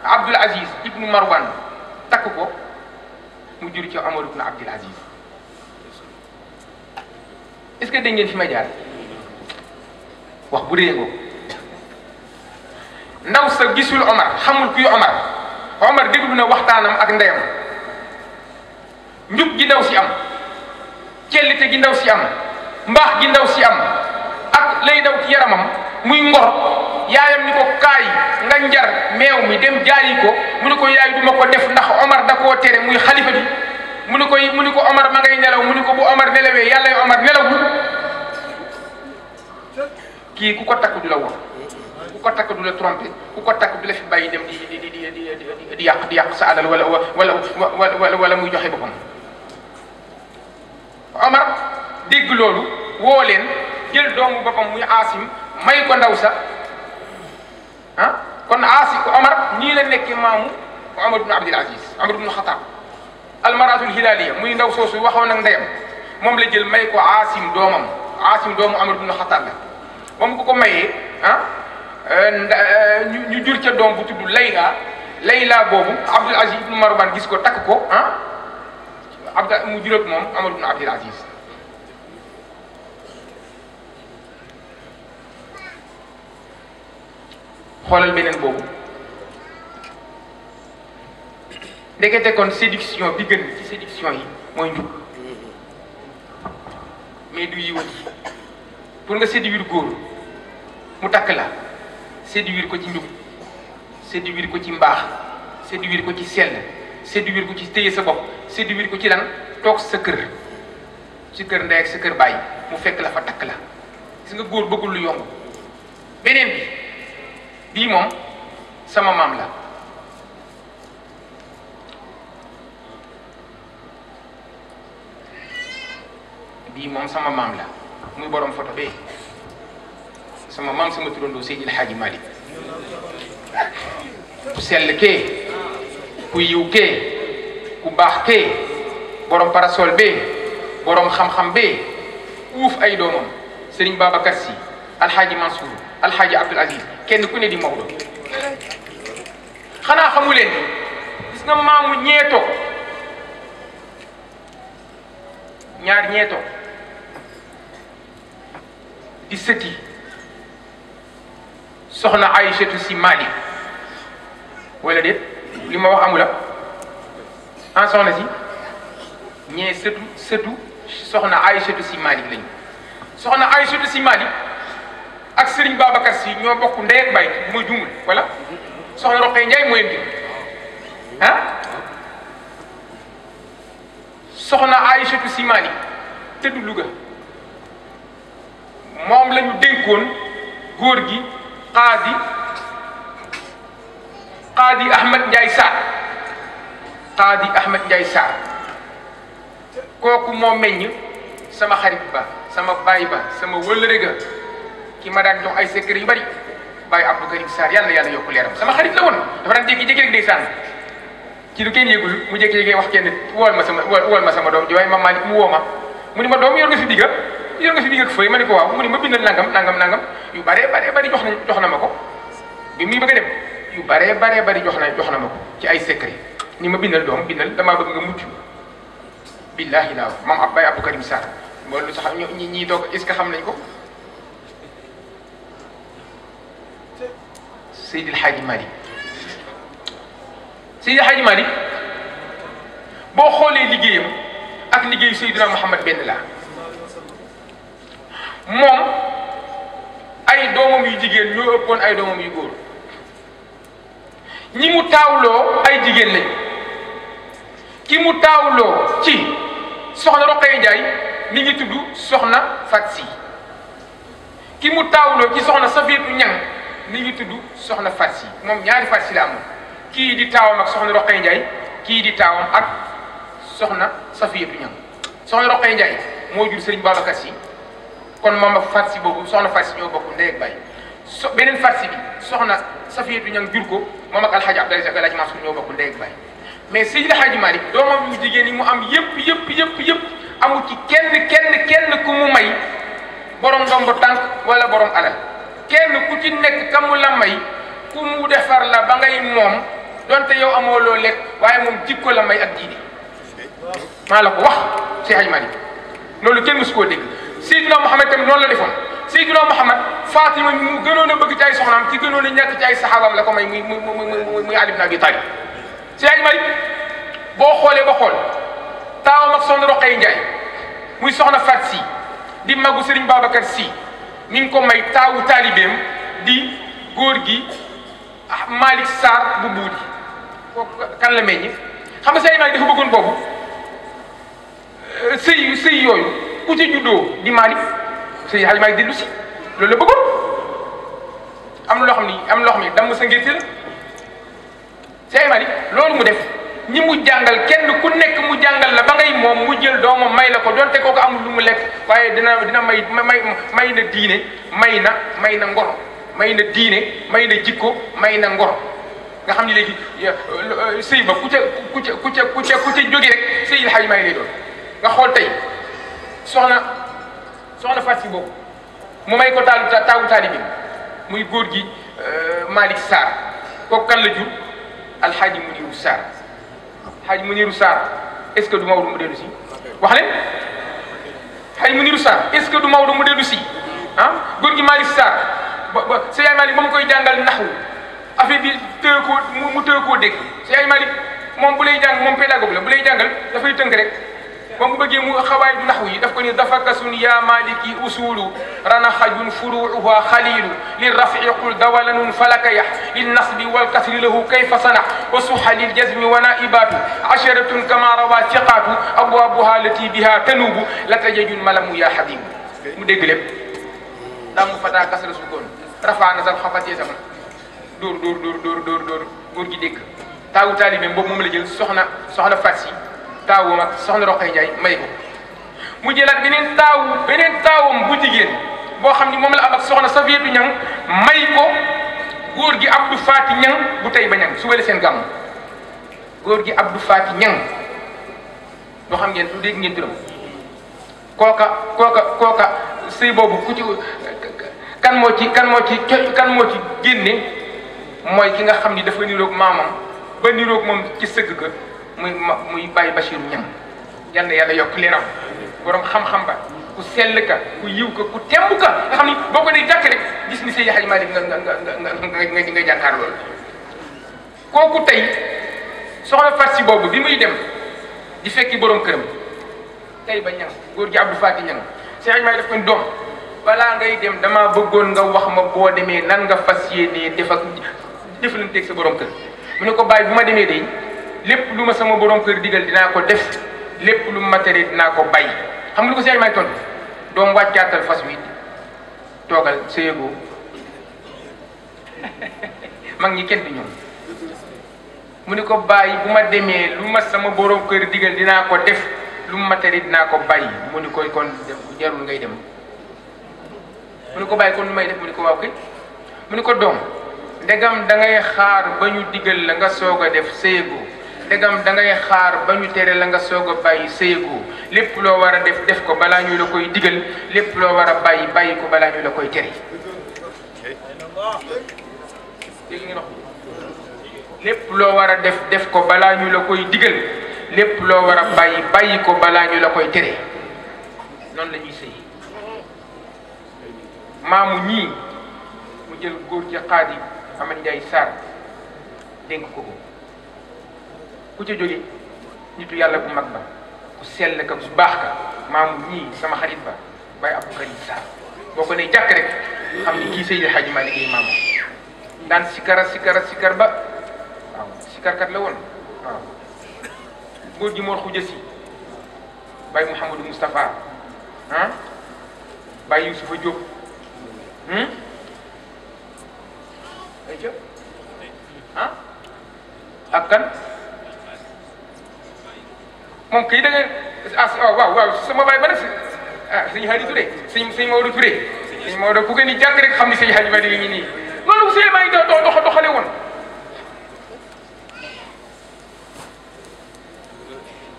Abdul Aziz ibnu Marwan takk ko mu jur ci Omar ibnu Abdul Aziz est-ce que dégg ngeen fi ma jaar wax bu dee ngoo ndaw sa gisul Omar xamul kuy Omar déglu na waxtaanam ak ndeyam njub gi ndaw si am cellite gi ndaw si am mbaax gi ndaw si am ak lay daw ci yaramam muy ngor yaayam ni ko kaay nga njar meew mi dem jaayi ko mu ni ko yaay duma ko def ndax Omar da koo tere muy xalifa bi mu ni ko Omar ma ngay nelaw mu ni ko bu Omar nelawee yàlla yu Omar nelawul kii ku ko takk du la wor ku ko takk du la trompé ku ko takk du la fi bàyyi dem di yàq sa alal wala muy joxe boppam Omar dégg loolu woo leen jël doomu boppam muy Asim may ko ndaw sa ah kon Asim Omar nii la nekkee maamu Omar ibn Abdul Aziz Omar ibn Khattab almaratul hilaliya muy ndaw soosu waxoon ak ndeyam moom la jël may ko Asim doomam Asim doomu Omar ibn Khattab la ba mu ko mayee ah ñu jur ca doom bu tudd Layla boobu Abdul Aziz ibn Marwan gis ko takk ko ah mu juróom moom Omar ibn Abdul Aziz xoolal beneen boobu ndekete kon séduction bi gën ci séduction yi mooy njub mais du yiwal pour nga séduire góor mu takk la séduire ko ci njub séduire ko ci mbaax séduire ko ci sell séduire ko ci téye sa bopp séduire ko ci lan toog sa kër ci kër ndey ak sa kër bàyyi mu fekk la fa takk la gis nga góor bëggul lu yomb beneen bi bii moom sama maam la bii moom sama maam la muy borom photo bee sama maam sama turandoo Seydi El Hadji Malick ku sell kee ku yiw kee ku baax kee borom parasol bee borom xam-xam bee uuf ay doomam Serigne Babacar Sy Alhaji Mansour Alhaji Abdul Aziz kenn ku ne di Maodo xanaa xamu leen gis nga maamu ñeetoo ñaar ñeetoo di sëti soxna Aïchatou Sy Malick wala déet li ma wax amula en soxna si ñee sëtu soxna Aïchatou Sy Malick lañu soxna Aïchatou Sy Malick ak Serigne Babacar Sy ñoo bokk ndey ak baay bu ma jumul wala soxna Roqee Njaay mooy indi ah soxna Aïchatou Sy Malick tëdd Louga moom la ñu dénkoon góor gi qaadi Ahmed Ndiaye Sarr kooku moo meññ sama xarit ba sama baay ba sama wëllëre ga ki ma daan jox ay secret yu bari Baye Abdou Karim Sarr yàlla yokk leeram sama xarit la woon dafa daan jékki-jékki rek ndeysaan ci lu kenn yëgul mu jékki-jékki wax kenn wool ma sama doom ji waaye ma Malick mu woo ma mu ni ma doom yor nga fi digga ak fëy ma ni ko waaw mu ni ma bindal nangam yu bare bari jox na ma ko bi muy bëgg a dem yu bare bari jox na ma ko ci ay secret ni ma bindal doom bindal damaa bëgg nga mucc billahi laa maam Abbaye Abdou Karim Sarr loolu sax ñi doog est-ce que xam nañ ko Seydil Hadji Malick boo xoolee liggéeyam ak liggéeyu Seydina Mouhamed benn la moom ay doomam yu jigéen ñoo ëppoon ay doomam yu góor ñi mu taawloo ay jigéen lañ ki mu taawloo ci soxna Roqaya Njaay mi ngi tudd soxna Fat Si ki mu taawloo ci soxna Safiyatu Ñang mi ngi tudd soxna Fat Si moom ñaari Fat Si la amoon kii di taawam ak soxna Roqaya Njaay kii di taawam ak soxna Safiyatu Ñang soxna Roqaya Njaay moo jur Sëriñ Babacar Si kon moom ak Fat Si boobu soxna Fat Si ñoo bokk ndey ak baay beneen Fat Si bi soxna Safiyatu Ñang jur ko moom ak Alxaaji Abdoulaye Seck Alaaji Mansour ñoo bokk ndey ak baay mais Seydi Hadji Malick doomam yu jigéen yi mu am yëpp amu ci kenn ku mu may borom ndombo tànk wala borom alal kenn ku ci nekk ka mu la may ku mu defar la ba ngay moom donte yow amoo loo lekk waaye moom jikko la may ak diine maa la ko wax Seydi Hadji Malick loolu kenn mësu koo dégg Seydina Mouhamed tamit noonu la defoon Seydina Mouhamed Fatima mu gënoon a bëgg ci ay soxnaam ci gënoon a ñàkk ci ay saxaabaam la ko may muy Ali ibn Abi Talib Seydi Hadji Malick boo xoolee ba xool taawam ak soxna Roqaya Njaay muy soxna Fat Si di magu Serigne Babacar Si mi ngi ko may taawu taalibeem di góor gi Malick Sarr bu buudi kooku kan la meññ xam nga Seydi Hadji Malick dafa bëggoon boobu sëy yooyu ku ci juddoo di Malick Seydi Hadji Malick dellu si loolu la bëggoon am loo xam ni damm sa ngénte la Seydi Hadji Malick loolu mu def ñi mu jàngal kenn ku nekk mu jàngal la ba ngay moom mu jël doomam may la ko donte kooku amul lu mu lekk waaye dina may na diine may na ngor may na diine may na jikko may na ngor nga xam ni léegi sëy ba ku ca jóge rek Seydi Hadji Malick lay doon nga xool tey soxna Fat Si boobu mu may ko taawu taalibi muy góor gi Malick Sarr kooku kan la jur Alxaaji Muniru Sarr Xaaji Muniru Sarr est-ce que du Maodo mu dellu si wax leen Xaaji Muniru Sarr est-ce que du Maodo mu dellu si ah góor gi Malick Sarr ba Seydi Malick ba mu koy jàngal naxwu affaire bi mu tëye koo dégg Seydi Malick moom bu lay jàng moom pédagogue la bu lay jàngal dafay tënk rek ba mu bëggee mu xawaay du naxwu yi daf ko ni dafakasun ya maliki usulu rana xajun furuuha xalilu li rafi qul dawalanun falaka yax lil nasbi wal kasri lahu kayfa sana wa suxa lil jazmi wa naibatu asharatun kama rawa thiqatu abwabuha lati biha tanubu la tajajun malamu ya habibu mu dégg lépp damu fata kasra sukoon rafaana sal xafatee sama dóor góor gi dégg taawu taalibe boobu moom la jël soxna Fat Si taawam ak soxna Roqaya Njaay may ko mu jëlaat beneen taawam bu jigéen boo xam ni moom la am ak soxna Safiyatu Ñang may ko góor gi Abdou Fati Ñang bu tey ba ñang su wele seen gàmm góor gi Abdou Fati Ñang loo xam ngeen du dégg ngeen turam kooka sëy boobu ku ci kan moo ci génne mooy ki nga xam ni dafa niroog maamam ba niroog moom ci sëgg ka muy Baye Bachir Ñang yal na yàlla yokk leeram borom xam-xam ba ku sell ka ku yiw ka ku temb ka nga xam ni boo ko dee jàkk rek gis ni Seydi Hadji Malick nga jàkkaar loolu kooku tey soxna Fat Si boobu bi muy dem di fekki borom këram tey ba ñang góor gi Abdou Fati Ñang Seydi Hadji Malick daf ko doom balaa ngay dem damaa bëggoon nga wax ma boo demee nan nga fas yéenee jëflanteeg sa borom kër mu ne ko bàyyi bu ma demee day lépp lu ma sama borom kër digal dinaa ko def lépp lu ma tere dinaa ko bàyyi xam nga lu ko Seydi may tontu doom wàccaatal fas wi toogal sa yëgoo mag ñi kenn du ñoom mu ne ko bàyyi bu ma demee lu ma sama borom kër digal dinaa ko def lu ma tere dinaa ko bàyyi mu ne ko kon jarul ngay dem mu ne ko bàyyi kon lu may def mu ne ko waaw kay mu ne ko doom ndegam da ngay xaar ba ñu digal la nga soog a def séyegoo ndegam da ngay xaar ba ñu tere la nga soog a bàyyi sëyegoo lépp loo war a def def ko balaa ñu la koy digal lépp loo war a bàyyi bàyyi ko balaa ñu la koy tere dégg ngeen wax lépp loo war a def ko balaa ñu la koy digal lépp loo war a bàyyi bàyyi ko balaa ñu la koy tere noonu la ñuy sëy maamu ñii mu jël góor ci Xaadi Amad Njaay Sarr dénk ko ku ca jóge nitu yàlla bu mag ba ku sell ka ku baax ka maamu ñii sama xarit ba Baye Abdou Karim Sarr boo ko ne jàkk rek xam ni kii Seydi Hadji Malick ay maamu daan sikar ba waaw sikarkat la woon waaw góor gi Mor Xuja Si Baye Mouhamadou Moustapha ah Baye Youssoufa Diop ah ak kan moom kii da ngeen waaw sama baay ba nag sëñ Hadi Touré sëñ Maodo Touré sëñ Maodo ku ngeen di jàkk rek xam ni sëñ Hadji Malick ngi nii loolu Souleymane yi doxale woon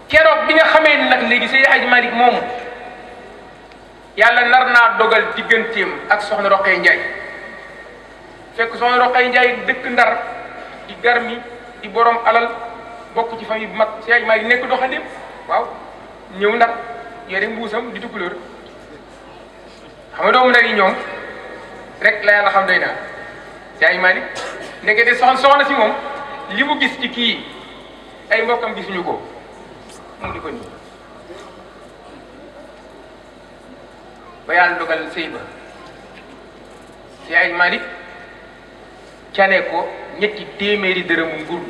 keroog bi nga xamee ni nag léegi sëñ Hadji Malick moomu yàlla nar naa dogal digganteem ak soxna Roqee Njaay fekk soxna Roqee Njaay dëkk Ndar di garmi di borom alal bokk ci famille bu mag sëñ Hadji Malick nekk doxandeem waaw ñëw Ndar yore mbuusam di tukkulóor xam nga doomu Ndar yi ñoom rek la yàlla xam doy naa sëñ Hadji Malick ndekete soxna si moom li mu gis ci kii ay mbokkam gisuñu ko mu di ko nii ba yàlla dogal sëy ba sëñ Hadji Malick cane ko ñetti téeméeri dërëmu nguur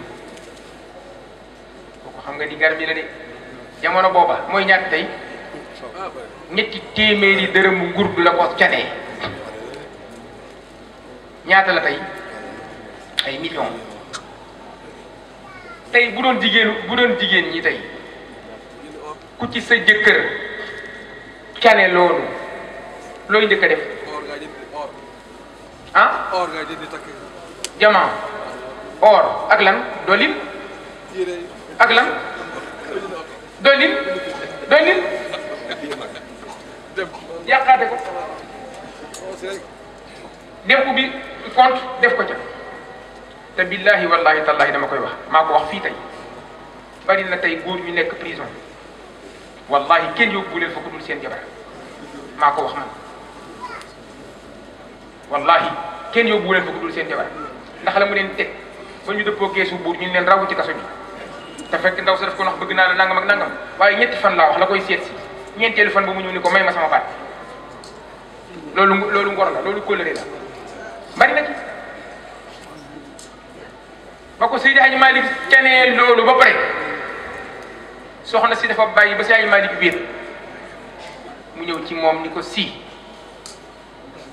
kooku xam nga di gar mi la de jamono booba mooy ñaata tey ñetti téeméeri dërëmu nguur la ko canee ñaata la tey ay millions tey bu doon jigéen ñi tey ku ci sa jëkkër cane loolu looy njëkk a def ah jamaa or ak lan dolin ak lan dolin yàqaate ko dem ubbi compte def ko ca te billahi wallahi tallahi dama koy wax maa ko wax fii tey bari na tey góor ñu nekk prison wallahi kenn yóbbu leen fa ku dul seen jabar maa ko wax man wallahi kenn yóbbu leen fa ku dul seen jabar ndax la mu leen teg ba ñu dëppoo keesu buur ñu leen rawu ci kaso bi te fekk ndaw sa def ko wax bëgg naa la nangam ak nangam waaye ñetti fan laa wax la koy seet si ñeenteelu fan ba mu ñëw ni ko may ma sama baat loolu ngor la loolu kóllëre la bari na ci ba ko Seydi Hadji Malick canee loolu ba pare soxna si dafa bàyyi ba Seydi Hadji Malick biir mu ñëw ci moom ni ko si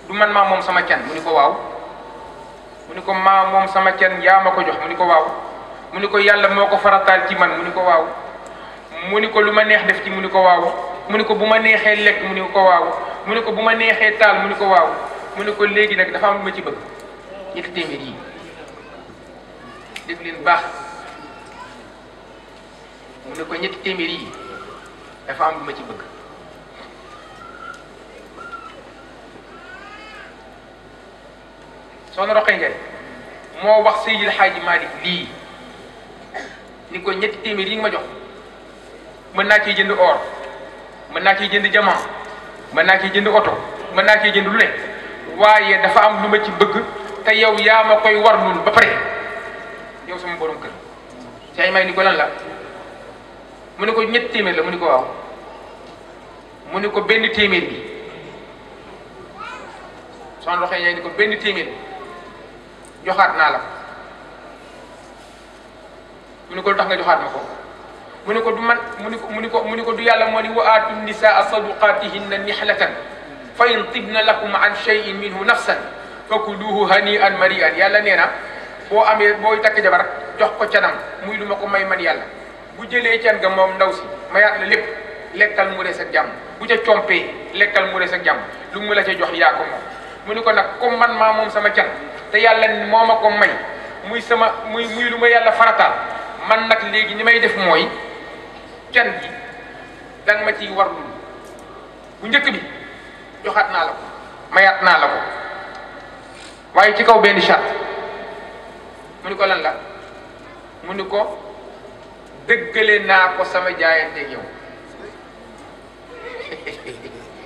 du man maa moom sama can mu ni ko waaw mu ni ko maa moom sama can yaa ma ko jox mu ni ko waaw mu ni ko yàlla moo ko farataal ci man mu ni ko waaw mu ni ko lu ma neex def ci mu ni ko waaw mu ni ko bu ma neexee lekk mu ni ko waaw mu ni ko bu ma neexee taal mu ni ko waaw mu ni ko léegi nag dafa am lu ma ci bëgg ñetti téeméer yi dégg leen baax mu ni ko ñetti téeméer yi dafa am lu ma ci bëgg soxna Roqee Njaay moo wax Seydil Hadji Malick lii ni ko ñetti téeméer yi nga ma jox mën naa ciy jënd or mën naa ciy jënd jamaa mën naa ciy jënd oto mën naa ciy jënd lu ne waaye dafa am lu ma ci bëgg te yow yaa ma koy warlul ba pare yow sama borom kër say may ni ko lan la mu ne ko ñetti téeméer la mu ne ko waaw mu ne ko benn téeméer bi soxna Roqee Njaay ni ko benn téeméer joxaat naa la mu ne ko lu tax nga joxaat ma ko mu ne ko du man mu ne ko du yàlla moo ni wa aatu nisaa saduqaatihinna nihlatan fa in tibna lakum an shay'in minhu nafsan fakuluhu hani'an mari'an yàlla nee na boo amee booy takk jabar jox ko canam muy lu ma ko may man yàlla bu jëlee can nga moom ndaw si mayaat la lépp lekkal mu des ak jàmm bu ca compee lekkal mu des ak jàmm lu mu la ca jox yaa ko moom mu ne ko nag comme man maa moom sama can te yàlla moo ma ko may muy lu ma yàlla farataal man nag léegi ni may def mooy can gi danga ma ciy warlu bu njëkk bi joxaat naa la ko mayaat naa la ko waaye ci kaw benn charte mu ni ko lan la mu ni ko dëggale naa ko sama jaayanteeg yow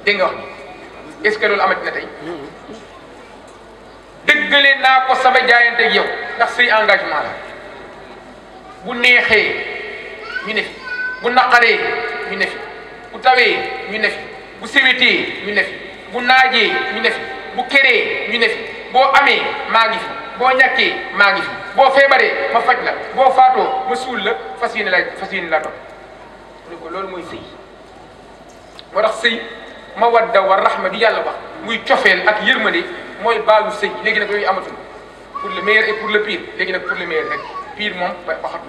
dégg nga wax ni est-ce que loolu amati na tey dëggale naa ko sama jaayanteeg yow ndax say engagement la bu neexee ñu ne fi bu naqaree ñu ne fi bu tawee ñu ne fi bu sewetee ñu ne fi bu naajee ñu ne fi bu keree ñu ne fi boo amee maa ngi fi boo ñàkkee maa ngi fi boo feebaree ma faj la boo faatoo ma suul la fas yéene la topp mu ne ko loolu mooy sëy moo tax sëy mawadda wa rahma di yàlla wax muy cofeel ak yërmande mooy baalu sëy léegi nag yooyu amatul pour le meilleur et pour le pire léegi nag pour le meilleur rek pire moom waxatu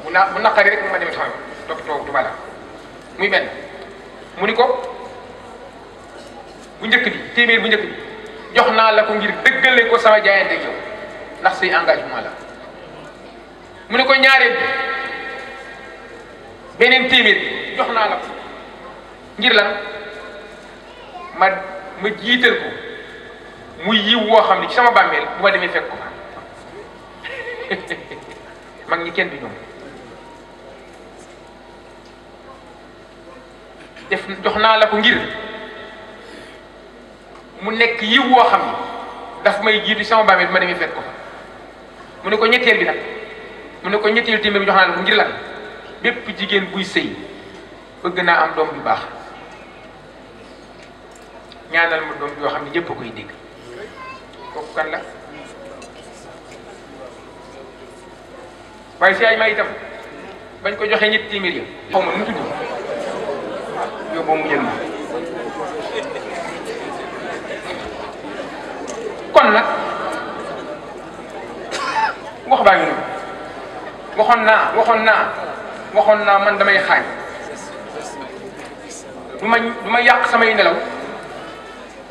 bu naqari rek ma demee sama toog tubala muy benn mu ni ko bu njëkk bi téeméer bu njëkk bi jox naa la ko ngir dëggale ko sama jaayante yow ndax say engagement la mu ne ko ñaareel bi beneen téeméer bi jox naa la ko ngir lan ma jiital ko muy yiw woo xam ne ci sama bàmmeel bu ma demee fekk ko fa mag ñi kenn du ñoom jox naa la ko ngir mu nekk yiw woo xam ne daf may jiitu sama bàmmeel bu ma demee fekk ko fa mu ne ko ñetteel bi nag mu ne ko ñetteel téeméer bi jox naa la ko ngir lan bépp jigéen buy sëy bëgg naa am doom bu baax ñaanal ma doom yoo xam ne ñëpp a koy dégg kooku kan la waaye si ay may itam bañ ko joxee ñetti téeméer yi xaw ma nu mu tudd yow boo mu jël ma kon nag wax baa ngi noonu waxoon naa man damay xaañ du ma yàq samay nelaw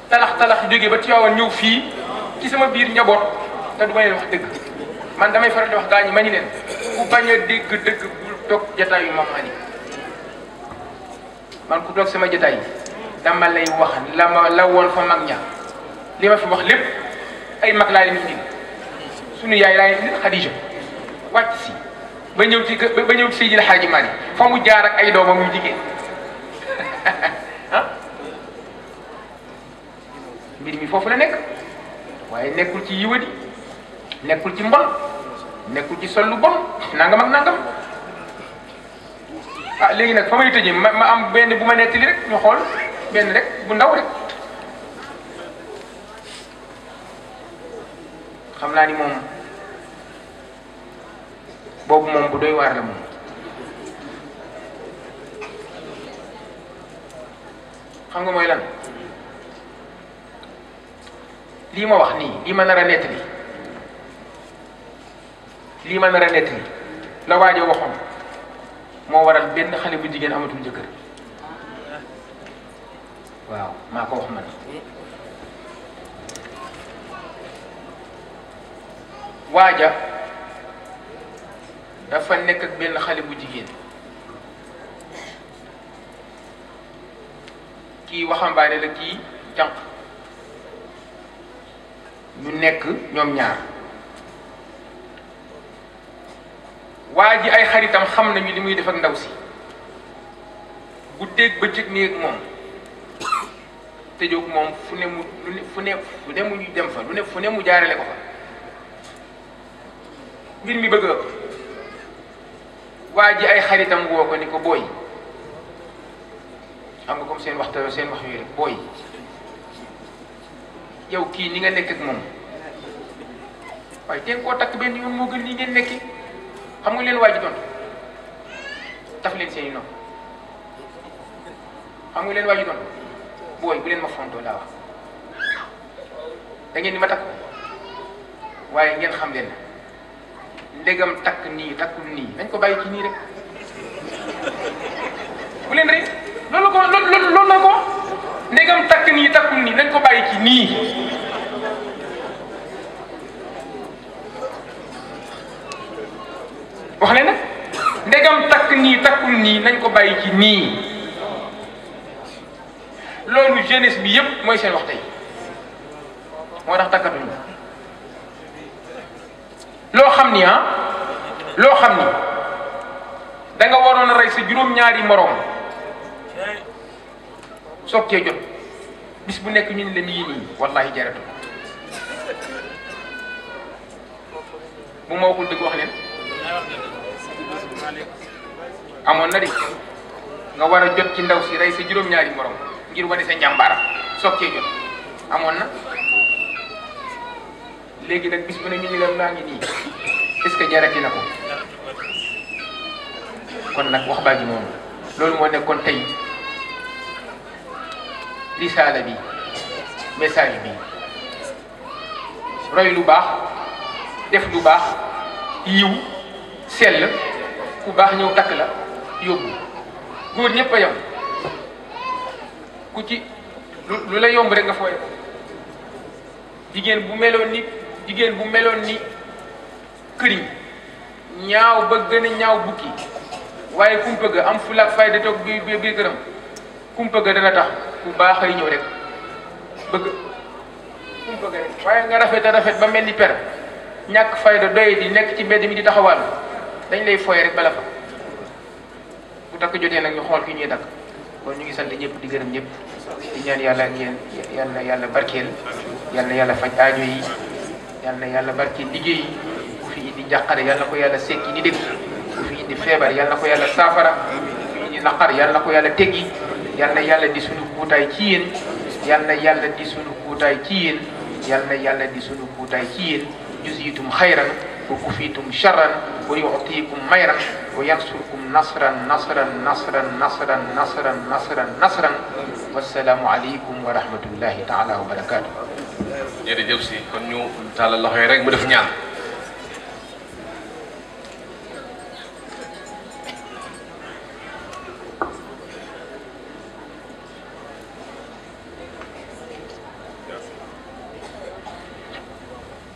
talax jóge ba Tiwaawan ñëw fii ci sama biir njaboot te du ma leen wax dëgg man damay faral di wax gaa ñi ma ñu leen ku bañ a dégg dëgg bul toog jataay yu Mame Malick man ku toog sama jataay dama lay wax la woon fa mag ña li ma fi wax lépp ay mag laa leen indi sunu yaay laa leen indi Xadija wàcc si ba ñëw ci Seydil Hadji Malick fa mu jaar ak ay doomam yu jigéen ah mbir mi foofu la nekk waaye nekkul ci yiwadi nekkul ci mbon nekkul ci sol lu bon nangam ak nangam ah léegi nag fa may tëjee ma am benn bu ma nettali rek ñu xool benn rek bu ndaw rek xam naa ni moom boobu moom bu doy waar la moom xam nga mooy lan lii ma wax nii lii ma nar a nettali la waajo waxoon moo waral benn xale bu jigéen amatul jëkkër waaw maa ko wax man waaja dafa nekk ak benn xale bu jigéen kii waxambaane la kii jànq ñu nekk ñoom ñaar waa ji ay xaritam xam nañu li muy def ak ndaw si guddeeg bëccëg nii ak moom tëjoog moom fu ne mu ñu dem fa fu ne mu jaarale ko fa mbir mi bëgg waa ji ay xaritam woo ko ni ko booy xam nga comme seen wax yooyu rek booy yow kii ni nga nekk ak moom waaye teen koo takk benn yoon moo gën nii ngeen nekki xam nga leen waa ji doon taf leen seen i nopp xam nga leen waa ji doon booy bu leen ma fontoo laa wax da ngeen ni ma takk waaye ngeen xam leen ndegam takk nii takkul nii dañ ko bàyyi ci nii rek bu leen rek loolu la ko ndegam takk nii takkul nii dañ ko bàyyi ci nii wax leen nag ndegam takk nii takkul nii nañ ko bàyyi ci nii loolu jeunesse bi yëpp mooy seen wax tey moo tax takkatuñu loo xam ni loo xam ni da nga waroon a rey sa juróom-ñaari moroom soog cee jot bis bu nekk ñu ne la nii nii wallahi jaratu bu ma waxul dëgg wax leen amoon na de nga war a jot ci ndaw si rey sa juróom-ñaari moroom ngir wane sa njàmbaara soog cee jot amoon na léegi nag bis bu ne ñu ni la naa ngi nii est-ce que jarati na ko kon nag wax baa ji noonu loolu moo nekkoon tey risaala bi message bi roy lu baax def lu baax yiw sell ku baax ñëw takk la yóbbu góor ñëpp a yem ku ci lu la yomb rek nga fooye jigéen bu meloon ni këriñ ñaaw ba gën a ñaaw bukki waaye kumpa ga am fulla ak fayda toog biir këram kumpa ga dana tax ku baax ay ñëw rek bëgg kumpa ga rek waaye nga rafet ba mel ni per ñàkk fayda doy di nekk ci mbedd mi di taxawal dañ lay fooye rek bala fa bu takk jotee nag ñu xool ki ñuy takk kon ñu ngi sant ñëpp di gërëm ñëpp di ñaan yàlla ngeen yàlla barkeel yàlla faj aajo yi yàlla barkeel liggéey yi ku fi indi njàqare yàlla ko yàlla sekki ni dégg ku fi indi feebar yàlla ko yàlla saafara ku fi indi naqar yàlla ko yàlla teggi yàlla di sunu kuutaay ci yéen yàlla di sunu kuutaay ci yéen yàlla di sunu kuutaay ci yéen juzitum xayran wa kufitum sharran wa yu'tikum mayran wa yansurkum nasran wassalaamu aleykum wa rahmatullahi taala wa barakaatu. jërëjëf si kon ñu tàllal loxo yi rek mu def ñaan.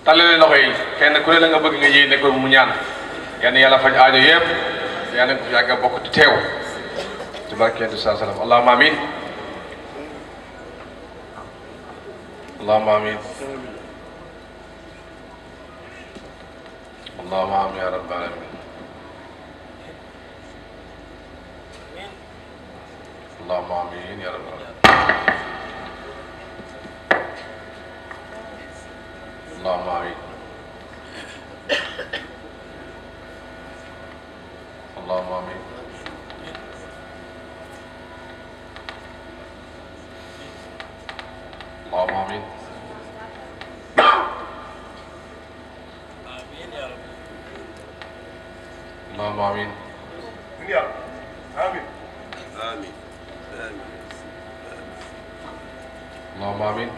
tàllale loxo yi kenn ku ne la nga bëgg nga yéene ko mu ñaan yal na yàlla faj aajo yëpp yal nañ ko fi yàgg a bokk di teew ci barke Yonent bi sallallahu alayhi wa sallam allahumma amin allahumma amin allahumma amin ya rabbal alamin allahumma amin ya rabbal alamin اللهم آمين اللهم آمين اللهم آمين آمين يا رب اللهم آمين يا رب آمين آمين آمين اللهم آمين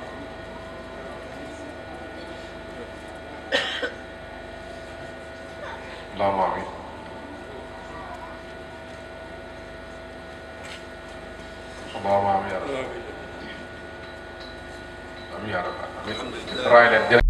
اللهم آمين اللهم آمين يا رب آمين يا رب آمين